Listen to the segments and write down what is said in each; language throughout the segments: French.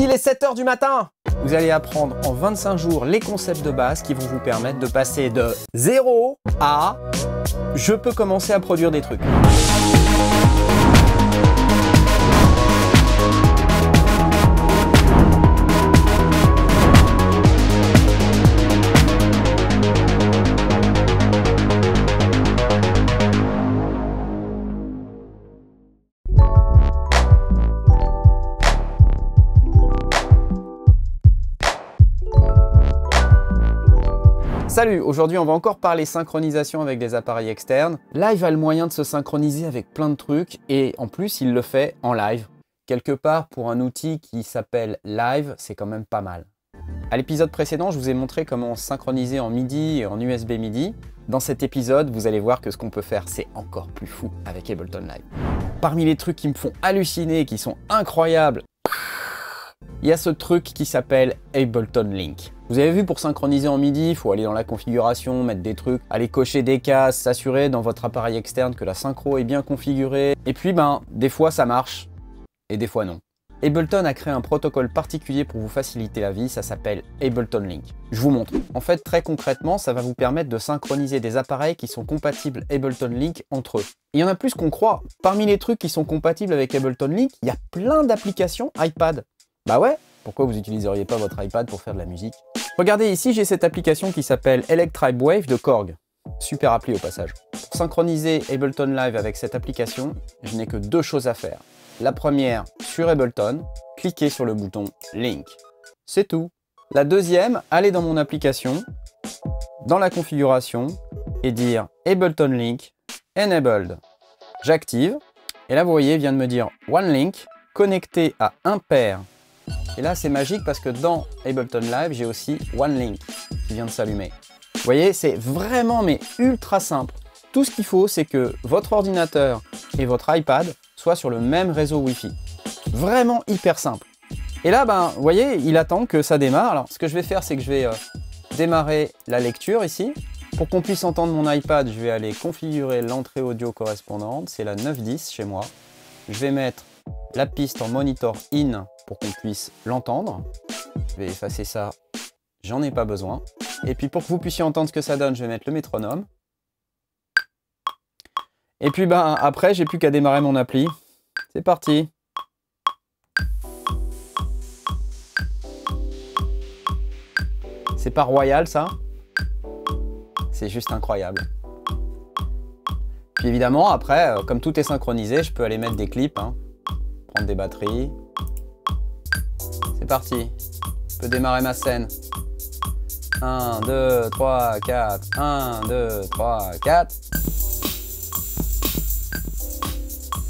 Il est 7 h du matin. Vous allez apprendre en 25 jours les concepts de base qui vont vous permettre de passer de 0 à « je peux commencer à produire des trucs ». Salut, aujourd'hui on va encore parler synchronisation avec des appareils externes. Live a le moyen de se synchroniser avec plein de trucs et en plus il le fait en live. Quelque part pour un outil qui s'appelle Live, c'est quand même pas mal. À l'épisode précédent, je vous ai montré comment synchroniser en MIDI et en USB MIDI. Dans cet épisode, vous allez voir que ce qu'on peut faire, c'est encore plus fou avec Ableton Live. Parmi les trucs qui me font halluciner, qui sont incroyables, il y a ce truc qui s'appelle Ableton Link. Vous avez vu, pour synchroniser en MIDI, il faut aller dans la configuration, mettre des trucs, aller cocher des cases, s'assurer dans votre appareil externe que la synchro est bien configurée. Et puis, des fois ça marche et des fois non. Ableton a créé un protocole particulier pour vous faciliter la vie, ça s'appelle Ableton Link. Je vous montre. En fait, très concrètement, ça va vous permettre de synchroniser des appareils qui sont compatibles Ableton Link entre eux. Il y en a plus qu'on croit. Parmi les trucs qui sont compatibles avec Ableton Link, il y a plein d'applications iPad. Bah ouais, pourquoi vous n'utiliseriez pas votre iPad pour faire de la musique? Regardez ici, j'ai cette application qui s'appelle Electribe Wave de Korg. Super appli au passage. Pour synchroniser Ableton Live avec cette application, je n'ai que deux choses à faire. La première, sur Ableton, cliquez sur le bouton Link. C'est tout. La deuxième, allez dans mon application, dans la configuration, et dire Ableton Link Enabled. J'active, et là vous voyez, il vient de me dire One Link, connecté à un pair. Et là, c'est magique parce que dans Ableton Live, j'ai aussi One Link qui vient de s'allumer. Vous voyez, c'est vraiment ultra simple. Tout ce qu'il faut, c'est que votre ordinateur et votre iPad soient sur le même réseau Wi-Fi. Vraiment hyper simple. Et là, vous voyez, il attend que ça démarre. Alors, ce que je vais faire, c'est que je vais démarrer la lecture ici. Pour qu'on puisse entendre mon iPad, je vais aller configurer l'entrée audio correspondante. C'est la 910 chez moi. Je vais mettre la piste en monitor in pour qu'on puisse l'entendre. Je vais effacer ça, j'en ai pas besoin. Et puis pour que vous puissiez entendre ce que ça donne, je vais mettre le métronome. Et puis après, j'ai plus qu'à démarrer mon appli. C'est parti. C'est pas royal ça? C'est juste incroyable. Puis évidemment, après, comme tout est synchronisé, je peux aller mettre des clips, prendre des batteries. C'est parti, je peux démarrer ma scène. 1, 2, 3, 4, 1, 2, 3, 4.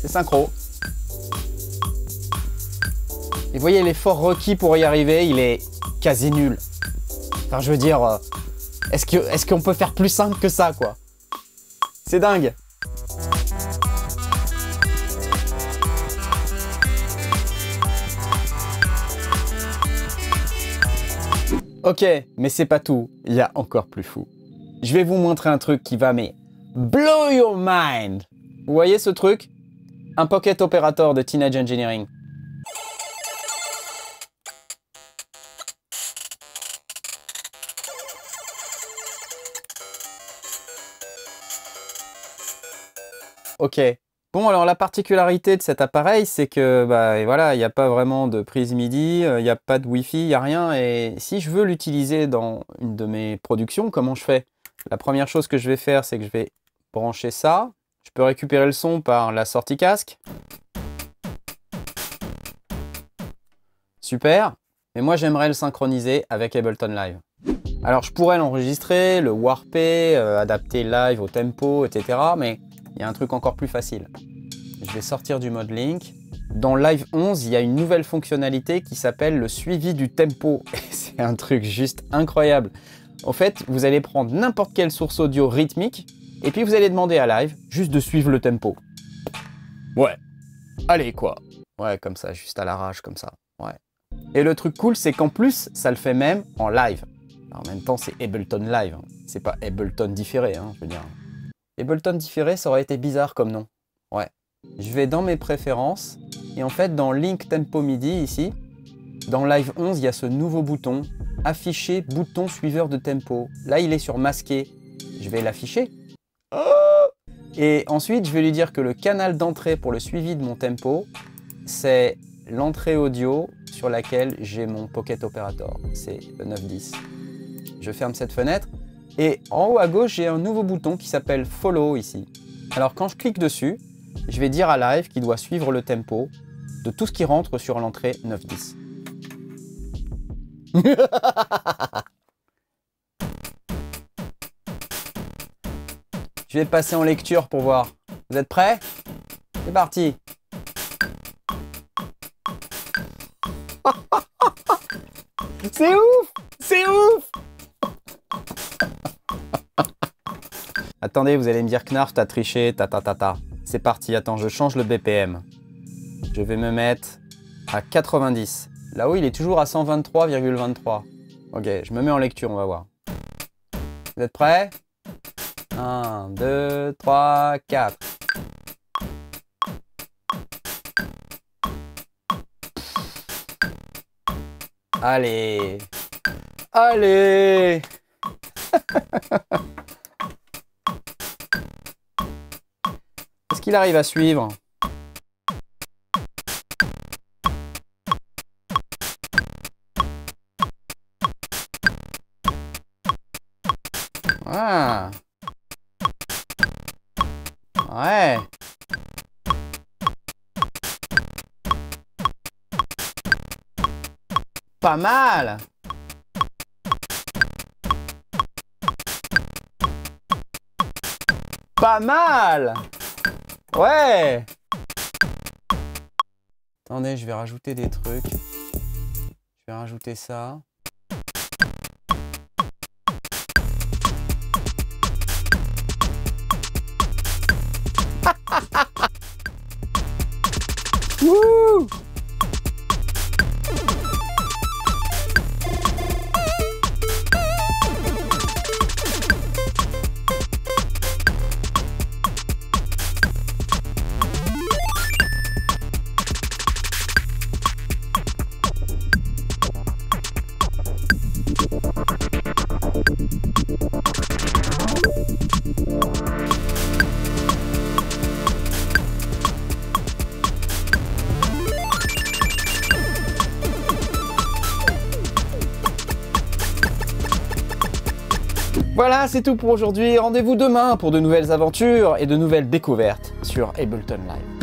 C'est synchro. Et vous voyez, l'effort requis pour y arriver, il est quasi nul. Enfin, je veux dire, est-ce qu'on peut faire plus simple que ça, quoi? C'est dingue. Ok, mais c'est pas tout, il y a encore plus fou. Je vais vous montrer un truc qui va blow your mind. Vous voyez ce truc? Un Pocket Operator de Teenage Engineering. Ok. Bon, alors la particularité de cet appareil, c'est que voilà, il n'y a pas vraiment de prise MIDI, il n'y a pas de Wi-Fi, il n'y a rien. Et si je veux l'utiliser dans une de mes productions, comment je fais? La première chose que je vais faire, c'est que je vais brancher ça. Je peux récupérer le son par la sortie casque. Super. Mais moi, j'aimerais le synchroniser avec Ableton Live. Alors, je pourrais l'enregistrer, le warper, adapter live au tempo, etc. Mais il y a un truc encore plus facile. Je vais sortir du mode Link. Dans Live 11, il y a une nouvelle fonctionnalité qui s'appelle le suivi du tempo. C'est un truc juste incroyable. En fait, vous allez prendre n'importe quelle source audio rythmique et puis vous allez demander à Live juste de suivre le tempo. Ouais. Allez, quoi. Ouais, comme ça, juste à l'arrache, comme ça. Ouais. Et le truc cool, c'est qu'en plus, ça le fait même en live. Alors, en même temps, c'est Ableton Live. C'est pas Ableton différé, je veux dire. Ableton différé, ça aurait été bizarre comme nom. Ouais. Je vais dans mes préférences et en fait dans Link Tempo MIDI ici, Dans Live 11, il y a ce nouveau bouton, afficher bouton suiveur de tempo. Là, il est sur masqué. Je vais l'afficher. Et ensuite, je vais lui dire que le canal d'entrée pour le suivi de mon tempo, c'est l'entrée audio sur laquelle j'ai mon Pocket Operator. C'est le 910. Je ferme cette fenêtre. Et en haut à gauche, j'ai un nouveau bouton qui s'appelle Follow ici. Alors quand je clique dessus, je vais dire à Live qu'il doit suivre le tempo de tout ce qui rentre sur l'entrée 910. Je vais passer en lecture pour voir. Vous êtes prêts? C'est parti. C'est ouf! C'est ouf! Attendez, vous allez me dire Knarf, t'as triché, ta. C'est parti, attends, je change le BPM. Je vais me mettre à 90. Là-haut, il est toujours à 123,23. Ok, je me mets en lecture, on va voir. Vous êtes prêts? 1, 2, 3, 4. Allez! Allez! Est-ce qu'il arrive à suivre? Ah! Ouais! Pas mal! Pas mal! Ouais! Attendez, je vais rajouter des trucs. Je vais rajouter ça. Wouh! Voilà, c'est tout pour aujourd'hui. Rendez-vous demain pour de nouvelles aventures et de nouvelles découvertes sur Ableton Live.